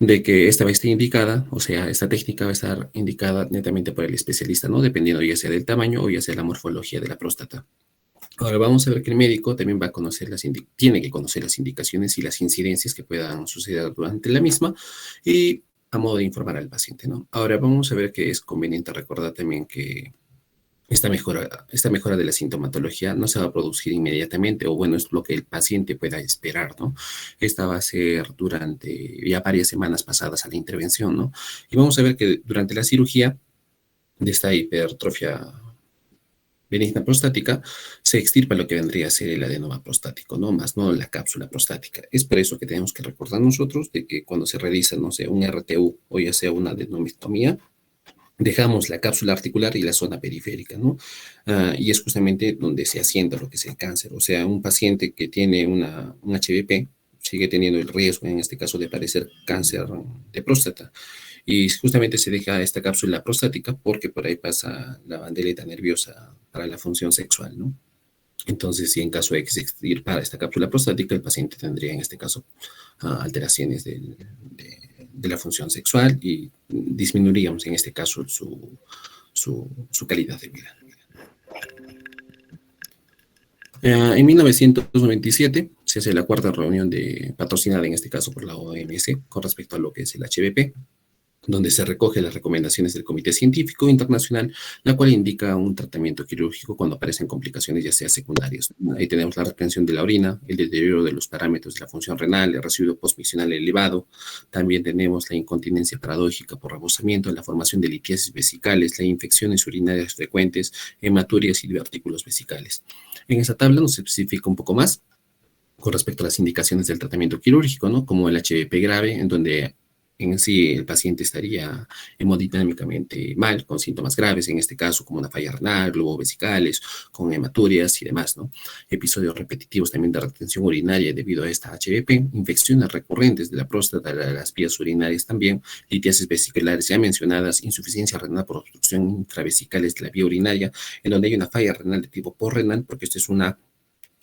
de que esta va a estar indicada, o sea, esta técnica va a estar indicada netamente por el especialista, ¿no? Dependiendo ya sea del tamaño o ya sea la morfología de la próstata. Ahora vamos a ver que el médico también va a conocer tiene que conocer las indicaciones y las incidencias que puedan suceder durante la misma y a modo de informar al paciente, ¿no? Ahora vamos a ver que es conveniente recordar también que esta mejora de la sintomatología no se va a producir inmediatamente, o bueno, es lo que el paciente pueda esperar, ¿no? Esta va a ser durante ya varias semanas pasadas a la intervención, ¿no? Y vamos a ver que durante la cirugía de esta hipertrofia benigna prostática, se extirpa lo que vendría a ser el adenoma prostático, ¿no? Más no la cápsula prostática. Es por eso que tenemos que recordar nosotros de que cuando se realiza, no sé, un RTU o ya sea una adenomectomía, dejamos la cápsula articular y la zona periférica, ¿no? Y es justamente donde se asienta lo que es el cáncer. O sea, un paciente que tiene un HBP sigue teniendo el riesgo, en este caso, de padecer cáncer de próstata. Y justamente se deja esta cápsula prostática porque por ahí pasa la bandereta nerviosa para la función sexual, ¿no? Entonces, si en caso de que se extirpara esta cápsula prostática, el paciente tendría en este caso alteraciones de la función sexual y disminuiríamos en este caso su calidad de vida. En 1997 se hace la cuarta reunión patrocinada en este caso por la OMS con respecto a lo que es el HBP, donde se recogen las recomendaciones del Comité Científico Internacional, la cual indica un tratamiento quirúrgico cuando aparecen complicaciones ya sea secundarias. Ahí tenemos la retención de la orina, el deterioro de los parámetros de la función renal, el residuo postmiccional elevado, también tenemos la incontinencia paradójica por rebosamiento, la formación de litiasis vesicales, las infecciones urinarias frecuentes, hematurias y divertículos vesicales. En esta tabla nos especifica un poco más con respecto a las indicaciones del tratamiento quirúrgico, ¿no? Como el HBP grave, en donde en sí el paciente estaría hemodinámicamente mal, con síntomas graves, en este caso como una falla renal, globos vesicales, con hematurias y demás, ¿no? Episodios repetitivos también de retención urinaria debido a esta HBP, infecciones recurrentes de la próstata, de las vías urinarias también, litiasis vesiculares ya mencionadas, insuficiencia renal por obstrucción intravesicales de la vía urinaria, en donde hay una falla renal de tipo porrenal, porque esto es una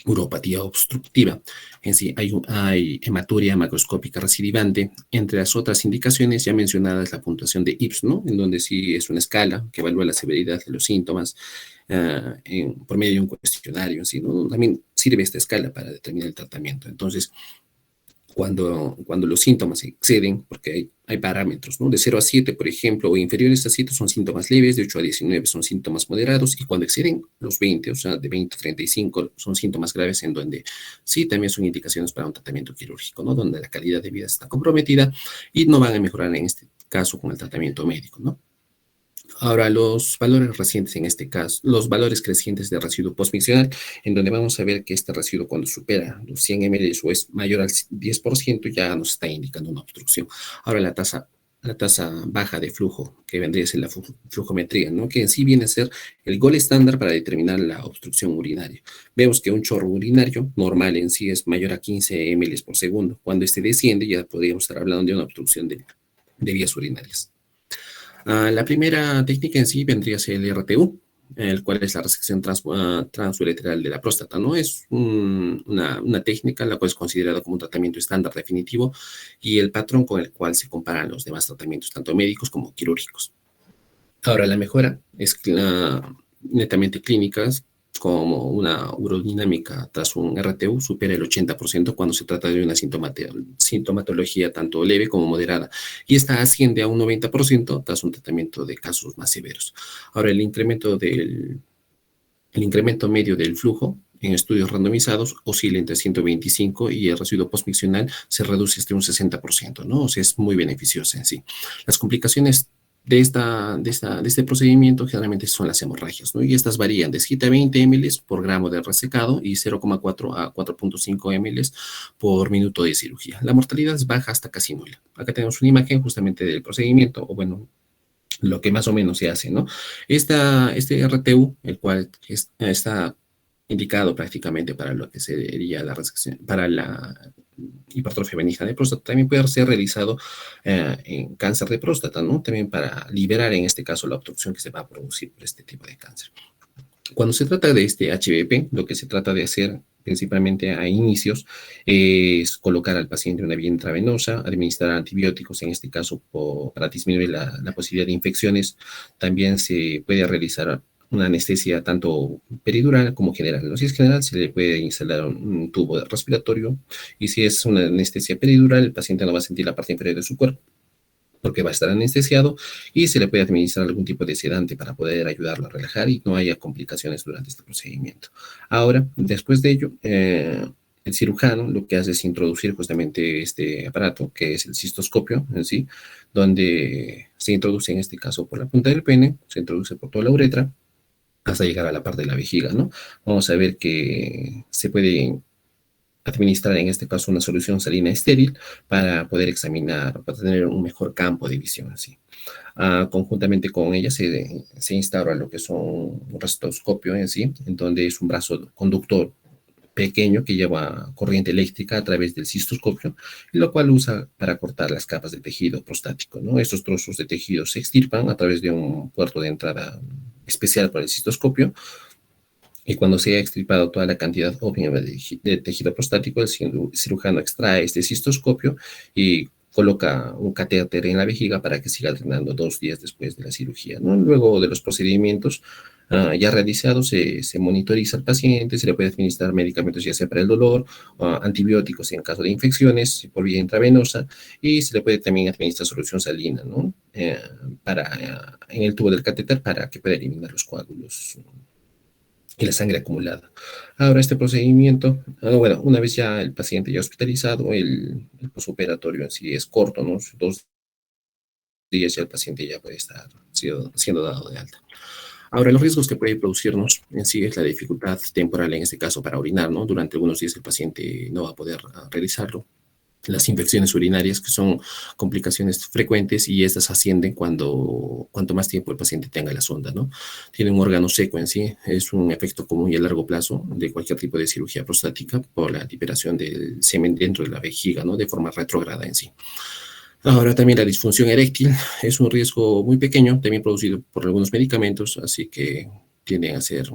uropatía obstructiva. En sí hay hematuria macroscópica recidivante. Entre las otras indicaciones ya mencionadas la puntuación de IPS, ¿no? En donde sí es una escala que evalúa la severidad de los síntomas por medio de un cuestionario, ¿sí? ¿No? También sirve esta escala para determinar el tratamiento. Entonces, cuando los síntomas exceden, porque hay parámetros, ¿no? De 0 a 7, por ejemplo, o inferiores a 7 son síntomas leves, de 8 a 19 son síntomas moderados, y cuando exceden los 20, o sea, de 20 a 35 son síntomas graves, en donde sí también son indicaciones para un tratamiento quirúrgico, ¿no? Donde la calidad de vida está comprometida y no van a mejorar en este caso con el tratamiento médico, ¿no? Ahora, los valores recientes en este caso, los valores crecientes de residuo postmiccional, en donde vamos a ver que este residuo cuando supera los 100 ml o es mayor al 10%, ya nos está indicando una obstrucción. Ahora, la tasa baja de flujo, que vendría a ser la flujometría, ¿no? Que en sí viene a ser el gol estándar para determinar la obstrucción urinaria. Vemos que un chorro urinario normal en sí es mayor a 15 ml por segundo. Cuando este desciende, ya podríamos estar hablando de una obstrucción de vías urinarias. La primera técnica en sí vendría a ser el RTU, el cual es la resección transureteral de la próstata, ¿no? Es una técnica la cual es considerada como un tratamiento estándar definitivo y el patrón con el cual se comparan los demás tratamientos, tanto médicos como quirúrgicos. Ahora, la mejora es netamente clínicas, como una urodinámica tras un RTU supera el 80% cuando se trata de una sintomatología tanto leve como moderada, y esta asciende a un 90% tras un tratamiento de casos más severos. Ahora, el incremento medio del flujo en estudios randomizados oscila entre 125 y el residuo postmiccional se reduce hasta un 60%, ¿no? O sea, es muy beneficioso en sí. Las complicaciones de este procedimiento generalmente son las hemorragias, ¿no? Y estas varían de 7 a 20 ml por gramo de resecado y 0,4 a 4,5 ml por minuto de cirugía. La mortalidad es baja hasta casi nula. Acá tenemos una imagen justamente del procedimiento, o bueno, lo que más o menos se hace, ¿no? Este RTU, el cual está indicado prácticamente para lo que sería la resección, para la hipertrofia benigna de próstata, también puede ser realizado en cáncer de próstata, ¿no? También para liberar, en este caso, la obstrucción que se va a producir por este tipo de cáncer. Cuando se trata de este HVP, lo que se trata de hacer principalmente a inicios es colocar al paciente una vía intravenosa, administrar antibióticos, en este caso para disminuir la posibilidad de infecciones. También se puede realizar una anestesia tanto peridural como general, ¿no? Si es general, se le puede instalar un tubo respiratorio, y si es una anestesia peridural, el paciente no va a sentir la parte inferior de su cuerpo porque va a estar anestesiado, y se le puede administrar algún tipo de sedante para poder ayudarlo a relajar y no haya complicaciones durante este procedimiento. Ahora, después de ello, el cirujano lo que hace es introducir justamente este aparato, que es el cistoscopio en sí, donde se introduce en este caso por la punta del pene, se introduce por toda la uretra, hasta llegar a la parte de la vejiga, ¿no? Vamos a ver que se puede administrar en este caso una solución salina estéril para poder examinar, para tener un mejor campo de visión así. Conjuntamente con ella se instaura lo que son un restoscopio en sí, en donde es un brazo conductor pequeño que lleva corriente eléctrica a través del cistoscopio, y lo cual usa para cortar las capas de tejido prostático, ¿no? Estos trozos de tejido se extirpan a través de un puerto de entrada especial para el cistoscopio, y cuando se ha extirpado toda la cantidad óptima de tejido prostático, el cirujano extrae este cistoscopio y coloca un catéter en la vejiga para que siga drenando 2 días después de la cirugía, ¿no? Luego de los procedimientos ya realizados, se monitoriza al paciente, se le puede administrar medicamentos ya sea para el dolor, antibióticos en caso de infecciones por vía intravenosa, y se le puede también administrar solución salina, ¿no? En el tubo del catéter para que pueda eliminar los coágulos y la sangre acumulada. Ahora, este procedimiento, bueno, una vez ya el paciente ya hospitalizado, el posoperatorio en sí es corto, ¿no? 2 días ya el paciente ya puede estar siendo dado de alta. Ahora, los riesgos que puede producirnos en sí es la dificultad temporal, en este caso para orinar, ¿no? Durante algunos días el paciente no va a poder realizarlo. Las infecciones urinarias, que son complicaciones frecuentes, y estas ascienden cuanto más tiempo el paciente tenga la sonda, ¿no? Tiene un órgano seco en sí, es un efecto común y a largo plazo de cualquier tipo de cirugía prostática por la liberación del semen dentro de la vejiga, ¿no? De forma retrógrada en sí. Ahora, también la disfunción eréctil es un riesgo muy pequeño, también producido por algunos medicamentos, así que tienden a ser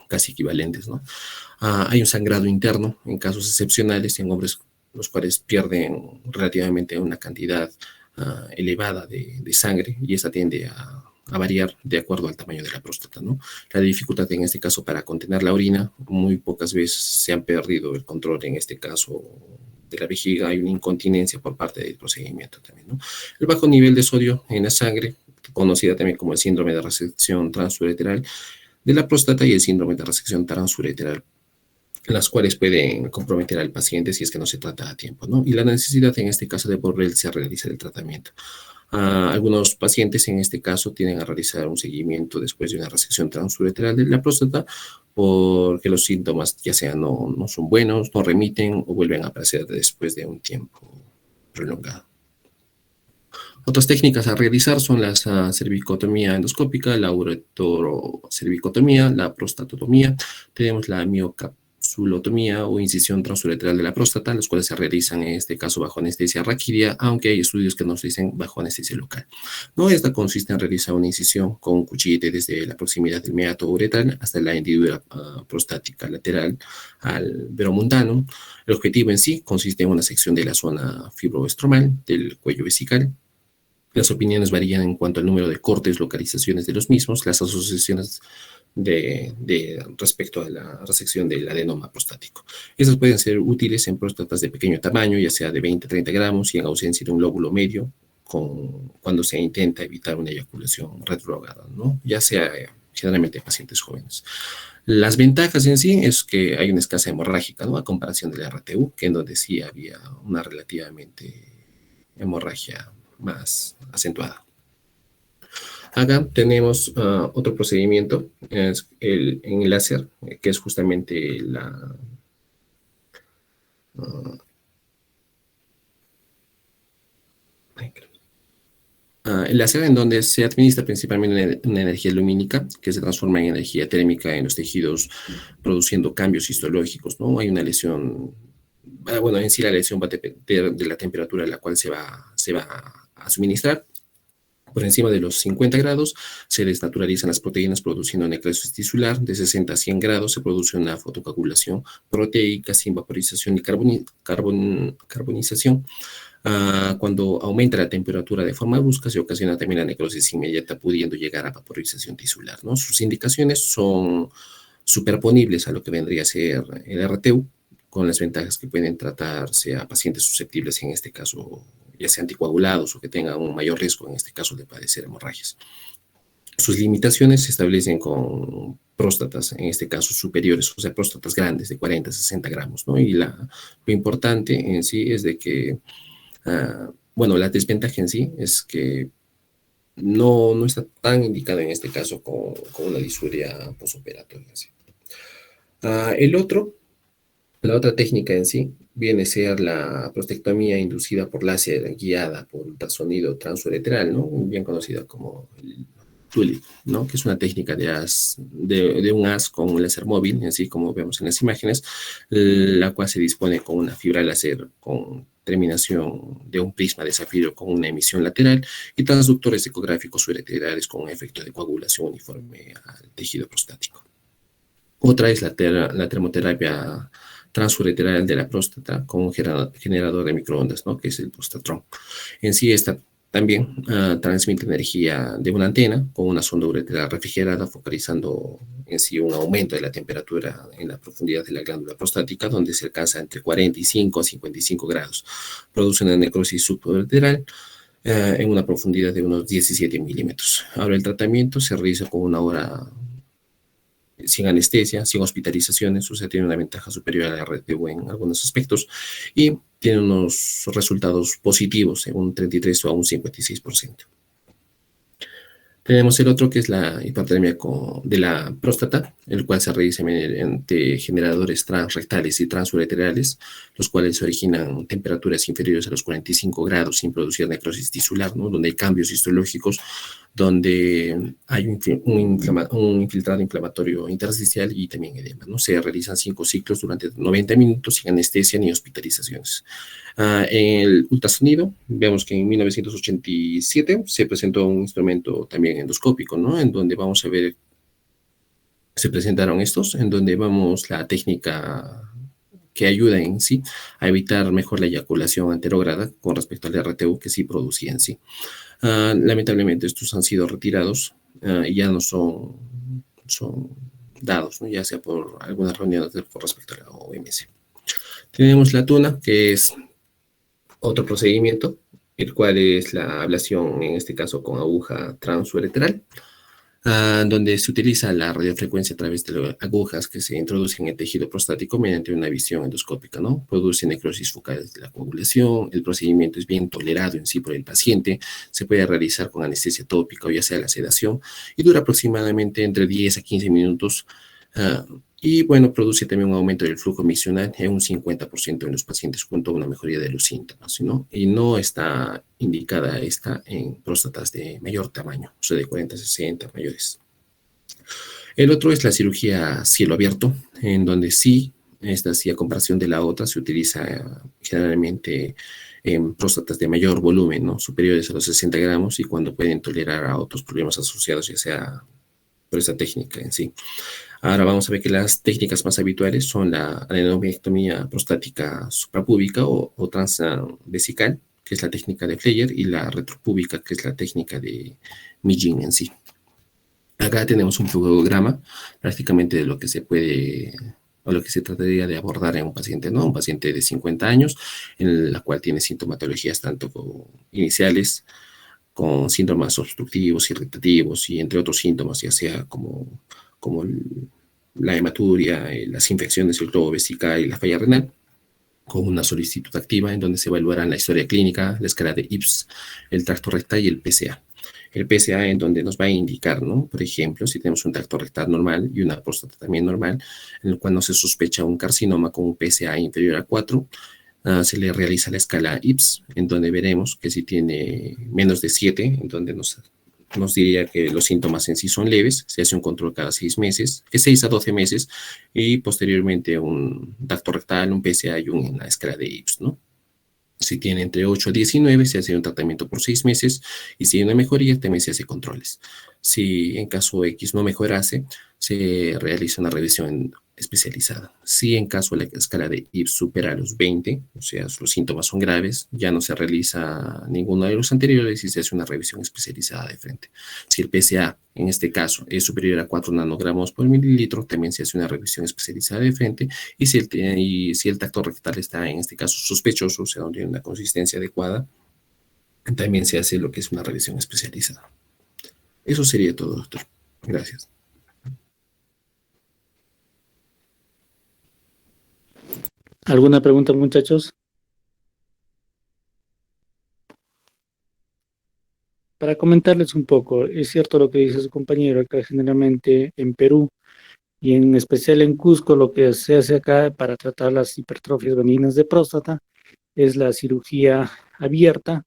casi equivalentes, ¿no? Hay un sangrado interno en casos excepcionales en hombres los cuales pierden relativamente una cantidad elevada de sangre, y esa tiende a variar de acuerdo al tamaño de la próstata, ¿no? La dificultad en este caso para contener la orina, muy pocas veces se han perdido el control en este caso de la vejiga, hay una incontinencia por parte del procedimiento también, ¿no? El bajo nivel de sodio en la sangre, conocida también como el síndrome de resección transureteral de la próstata y el síndrome de resección transureteral, las cuales pueden comprometer al paciente si es que no se trata a tiempo, ¿no? Y la necesidad en este caso de volverse a realizar el tratamiento. Algunos pacientes en este caso tienen a realizar un seguimiento después de una resección transureteral de la próstata porque los síntomas ya sea no son buenos, no remiten o vuelven a aparecer después de un tiempo prolongado. Otras técnicas a realizar son la cervicotomía endoscópica, la ureterocervicotomía, la prostatotomía. Tenemos la miocapsulotomía o incisión transureteral de la próstata, las cuales se realizan en este caso bajo anestesia raquídea, aunque hay estudios que nos dicen bajo anestesia local. No, esta consiste en realizar una incisión con un cuchillete desde la proximidad del meato uretral hasta la hendidura prostática lateral al veromundano. El objetivo en sí consiste en una sección de la zona fibroestromal del cuello vesical. Las opiniones varían en cuanto al número de cortes, localizaciones de los mismos, las asociaciones respecto a la resección del adenoma prostático. Estas pueden ser útiles en próstatas de pequeño tamaño, ya sea de 20-30 gramos, y en ausencia de un lóbulo medio, cuando se intenta evitar una eyaculación retrógrada, ¿no? Ya sea generalmente en pacientes jóvenes. Las ventajas en sí es que hay una escasa hemorrágica, ¿no? A comparación del RTU, que en donde sí había una relativamente hemorragia más acentuada. Acá tenemos otro procedimiento, es en el láser, que es justamente el láser, en donde se administra principalmente una energía lumínica que se transforma en energía térmica en los tejidos, produciendo cambios histológicos, ¿no? Hay una lesión, bueno, en sí la lesión va a depender de la temperatura a la cual se va a suministrar. Por encima de los 50 grados se desnaturalizan las proteínas produciendo necrosis tisular. De 60 a 100 grados se produce una fotocoagulación proteica sin vaporización y carbonización. Cuando aumenta la temperatura de forma brusca se ocasiona también la necrosis inmediata, pudiendo llegar a vaporización tisular, ¿no? Sus indicaciones son superponibles a lo que vendría a ser el RTU, con las ventajas que pueden tratarse a pacientes susceptibles, en este caso, ya sea anticoagulados o que tengan un mayor riesgo, en este caso, de padecer hemorragias. Sus limitaciones se establecen con próstatas, en este caso, superiores, o sea, próstatas grandes de 40-60 gramos, ¿no? Y lo importante en sí es de que, bueno, la desventaja en sí es que no está tan indicado en este caso con una disuria posoperatoria. ¿Sí? La otra técnica en sí viene a ser la prostectomía inducida por láser guiada por ultrasonido transuretral, ¿no? Bien conocida como el TULIP, ¿no? Que es una técnica de un haz con un láser móvil, así como vemos en las imágenes, la cual se dispone con una fibra láser con terminación de un prisma de zafiro con una emisión lateral y transductores ecográficos ureterales con un efecto de coagulación uniforme al tejido prostático. Otra es la termoterapia transureteral de la próstata con un generador de microondas, ¿no? Que es el Prostatron. En sí, esta también transmite energía de una antena con una sonda ureteral refrigerada, focalizando en sí un aumento de la temperatura en la profundidad de la glándula prostática, donde se alcanza entre 45 a 55 grados. Produce una necrosis subureteral en una profundidad de unos 17 milímetros. Ahora, el tratamiento se realiza con una hora sin anestesia, sin hospitalizaciones, o sea, tiene una ventaja superior a la RTU en algunos aspectos y tiene unos resultados positivos en un 33 o a un 56%. Tenemos el otro que es la hipertermia de la próstata, el cual se realiza mediante generadores transrectales y transureterales, los cuales originan temperaturas inferiores a los 45 grados sin producir necrosis tisular, ¿no? Donde hay cambios histológicos, donde hay un infiltrado inflamatorio intersticial y también edema, ¿no? Se realizan 5 ciclos durante 90 minutos sin anestesia ni hospitalizaciones. En el ultrasonido, vemos que en 1987 se presentó un instrumento también endoscópico, ¿no? En donde vamos a ver, se presentaron estos, en donde vamos la técnica que ayuda en sí a evitar mejor la eyaculación anterograda con respecto al RTU que sí producía en sí. Lamentablemente estos han sido retirados y ya no son dados, ¿no? Ya sea por algunas reuniones con respecto a la OMS. Tenemos la tuna, que es otro procedimiento, el cual es la ablación, en este caso con aguja transuretral, donde se utiliza la radiofrecuencia a través de las agujas que se introducen en el tejido prostático mediante una visión endoscópica, ¿no? Produce necrosis focal de la coagulación, el procedimiento es bien tolerado en sí por el paciente, se puede realizar con anestesia tópica o ya sea la sedación, y dura aproximadamente entre 10 a 15 minutos, y bueno, produce también un aumento del flujo miccional en un 50% en los pacientes junto a una mejoría de los síntomas, ¿no? Y no está indicada esta en próstatas de mayor tamaño, o sea, de 40 a 60 mayores. El otro es la cirugía cielo abierto, en donde sí, esta sí a comparación de la otra, se utiliza generalmente en próstatas de mayor volumen, ¿no? Superiores a los 60 gramos y cuando pueden tolerar a otros problemas asociados, ya sea por esta técnica en sí. Ahora vamos a ver que las técnicas más habituales son la adenomectomía prostática suprapúbica o transvesical, que es la técnica de Fleyer, y la retropúbica, que es la técnica de Mijin en sí. Acá tenemos un flujograma prácticamente de lo que se puede o lo que se trataría de abordar en un paciente, ¿no? Un paciente de 50 años, en la cual tiene sintomatologías tanto iniciales, con síntomas obstructivos, irritativos y entre otros síntomas, ya sea como la hematuria, las infecciones del globo vesical y la falla renal, con una solicitud activa en donde se evaluarán la historia clínica, la escala de IPS, el tracto rectal y el PSA. El PSA en donde nos va a indicar, ¿no? Por ejemplo, si tenemos un tracto rectal normal y una próstata también normal, en el cual no se sospecha un carcinoma con un PSA inferior a 4, se le realiza la escala IPS, en donde veremos que si tiene menos de 7, en donde nos diría que los síntomas en sí son leves, se hace un control cada 6 meses, que 6 a 12 meses, y posteriormente un tracto rectal, un PSA y una escala de IPS, ¿no? Si tiene entre 8 a 19, se hace un tratamiento por 6 meses, y si hay una mejoría, también se hace controles. Si en caso X no mejorase, se realiza una revisión especializada. Si en caso la escala de IPS supera los 20, o sea, los síntomas son graves, ya no se realiza ninguno de los anteriores y se hace una revisión especializada de frente. Si el PSA, en este caso, es superior a 4 nanogramos por mililitro, también se hace una revisión especializada de frente, y si el tacto rectal está, en este caso, sospechoso, o sea, donde hay una consistencia adecuada, también se hace lo que es una revisión especializada. Eso sería todo, doctor. Gracias. ¿Alguna pregunta, muchachos? Para comentarles un poco, es cierto lo que dice su compañero, acá generalmente en Perú y en especial en Cusco, lo que se hace acá para tratar las hipertrofias benignas de próstata es la cirugía abierta,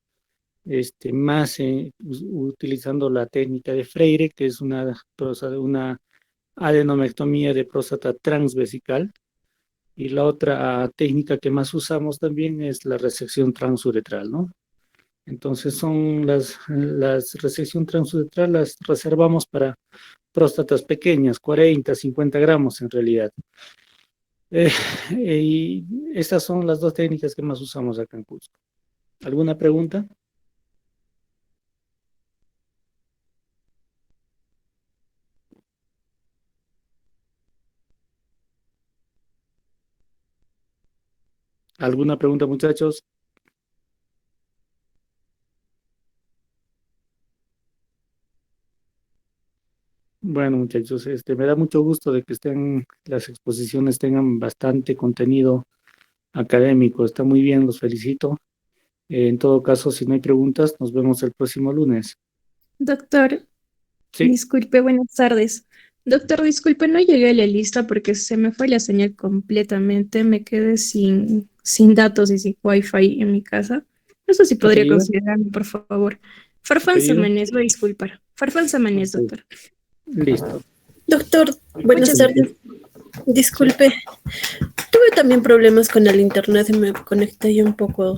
más utilizando la técnica de Freire, que es una adenomectomía de próstata transvesical, y la otra técnica que más usamos también es la resección transuretral, ¿no? Entonces son las resección transuretral las reservamos para próstatas pequeñas, 40, 50 gramos en realidad. Y estas son las dos técnicas que más usamos acá en Cusco. ¿Alguna pregunta? ¿Alguna pregunta, muchachos? Bueno, muchachos, me da mucho gusto de que las exposiciones tengan bastante contenido académico. Está muy bien, los felicito. En todo caso, si no hay preguntas, nos vemos el próximo lunes. Doctor, Sí, disculpe, buenas tardes. Doctor, disculpe, no llegué a la lista porque se me fue la señal completamente. Me quedé sin datos y sin wifi en mi casa. No sé si podría apellido, considerarme, por favor. Farfán apellido. Samanés, voy a disculpar. Farfán Samanés, Ok, doctor. listo. Doctor, buenas Muchas tardes. Disculpe, tuve también problemas con el internet y me conecté yo un poco